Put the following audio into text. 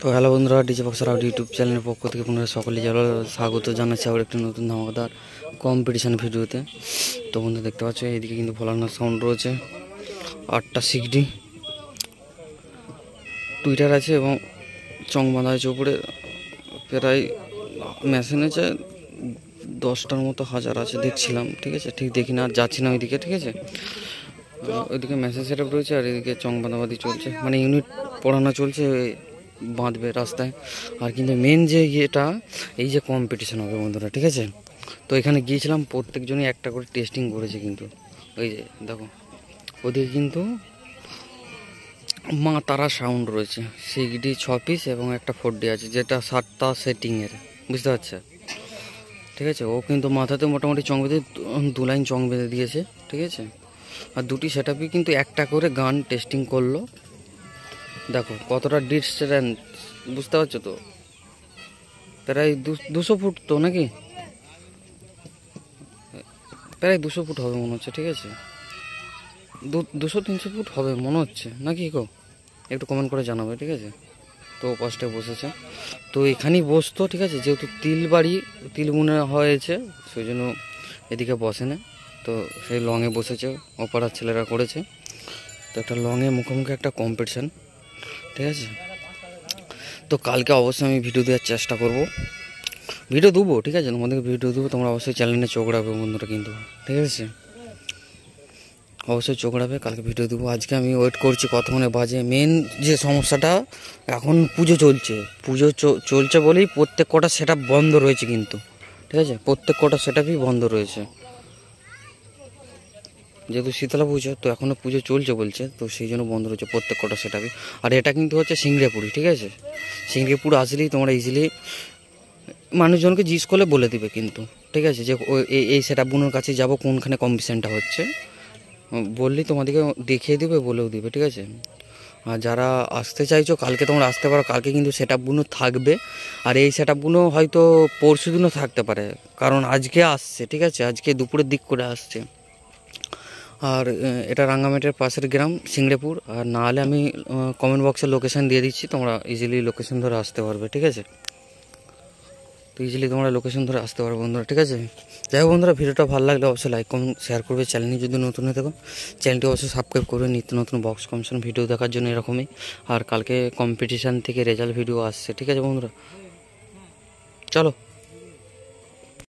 তো হ্যালো বন্ধুরা, DJ boxer out YouTube চ্যানেলের পক্ষ থেকে পুনরায় সকলে স্বাগত জানাচ্ছি আবার একটি নতুন ধামাকাদার কম্পিটিশান ভিডিওতে। তো বন্ধু দেখতে পাচ্ছ এইদিকে কিন্তু ভোলানাথ সাউন্ড রয়েছে, 8টা সিগডি টুইটার আছে এবং চং বাঁধা আছে উপরে। প্রায় মেশিন আছে 10টার মতো হাজার আছে দেখছিলাম, ঠিক আছে, ঠিক দেখি না আর যাচ্ছি না ওইদিকে, ঠিক আছে। ওইদিকে মেশিন সেট আপ রয়েছে আর এদিকে চং বাঁধাবাঁধি চলছে, মানে ইউনিট পড়ানো চলছে, বাঁধবে রাস্তায়। আর কিন্তু মেন যে ইয়েটা এই যে কম্পিটিশান হবে বন্ধুরা, ঠিক আছে। তো এখানে গিয়েছিলাম, প্রত্যেকজনই একটা করে টেস্টিং করেছে কিন্তু। ওই যে দেখো ওদিকে কিন্তু মা তারা সাউন্ড রয়েছে, সিগডি 6 পিস এবং একটা 4D আছে, যেটা 7টা সেটিংয়ের, বুঝতে পারছে, ঠিক আছে। ও কিন্তু মাথাতে মোটামুটি চং বেঁধে 2 লাইন চং বেঁধে দিয়েছে, ঠিক আছে। আর দুটি সেট আপই কিন্তু একটা করে গান টেস্টিং করলো। দেখো কতটা ডিস্টেন্স, বুঝতে পারছো তো, প্রায় 200 ফুট তো নাকি, প্রায় 200 ফুট হবে মনে হচ্ছে, ঠিক আছে। 200-300 ফুট হবে মনে হচ্ছে নাকি গো, একটু কমেন্ট করে জানাবে, ঠিক আছে। তো পাশে বসেছে, তো এখানেই বসতো, ঠিক আছে, যেহেতু তিল বুনে হয়েছে সেই জন্য এদিকে বসে না। তো সেই লংয়ে বসেছে, অপারার ছেলেরা করেছে। তো একটা লংয়ে মুখোমুখি একটা কম্পিটিশান, ঠিক আছে। তো কালকে অবশ্যই আমি ভিডিও দেওয়ার চেষ্টা করব, ভিডিও দেবো, ঠিক আছে, তোমাদেরকে ভিডিও দেবো। তোমরা অবশ্যই চ্যানেলে চোখ রাখবে বন্ধুরা কিন্তু, ঠিক আছে, অবশ্যই চোখ রাখবে, কালকে ভিডিও দেবো। আজকে আমি ওয়েট করছি কতক্ষণে বাজে। মেন যে সমস্যাটা, এখন পুজো চলছে বলেই প্রত্যেক কটা সেট আপ বন্ধ রয়েছে কিন্তু, ঠিক আছে, প্রত্যেক কটা সেট আপই বন্ধ রয়েছে, যেহেতু শীতলা পুজো, তো এখনও পুজো চলছে বলছে, তো সেই জন্য বন্ধ রয়েছে প্রত্যেক কটা সেট আপই। আর এটা কিন্তু হচ্ছে সিংড়েপুরি, ঠিক আছে। সিংড়েপুর আসলেই তোমরা ইজিলি মানুষজনকে জিজ্ঞেস করলে বলে দিবে কিন্তু, ঠিক আছে, যে এই সেট আপগুলোর কাছে যাবো, কোনখানে কম্পিটিশানটা হচ্ছে বললেই তোমাদেরকে দেখিয়ে দেবে, বলেও দিবে, ঠিক আছে। আর যারা আসতে চাইছো কালকে তোমরা আসতে পারো, কালকে কিন্তু সেট আপগুলো থাকবে। আর এই সেট আপগুলো হয়তো পরশু দিনও থাকতে পারে, কারণ আজকে আসছে, ঠিক আছে, আজকে দুপুরের দিক করে আসছে। আর এটা রাঙ্গামাটির পাশের গ্রাম সিংড়েপুর। আর না হলে আমি কমেন্ট বক্সে লোকেশান দিয়ে দিচ্ছি, তোমরা ইজিলি লোকেশান ধরে আসতে পারবে, ঠিক আছে। তো ইজিলি তোমরা লোকেশন ধরে আসতে পারো বন্ধুরা, ঠিক আছে। যাই হোক বন্ধুরা, ভিডিওটা ভালো লাগলে অবশ্যই লাইক কমেন্ট শেয়ার করবে। চ্যানেলে যদি নতুন হয়ে থাকো চ্যানেলটি অবশ্যই সাবস্ক্রাইব করবে নিত্য নতুন বক্স কম্পিটিশন ভিডিও দেখার জন্য এরকমই। আর কালকে কম্পিটিশান থেকে রেজাল্ট ভিডিও আসছে, ঠিক আছে বন্ধুরা, চলো।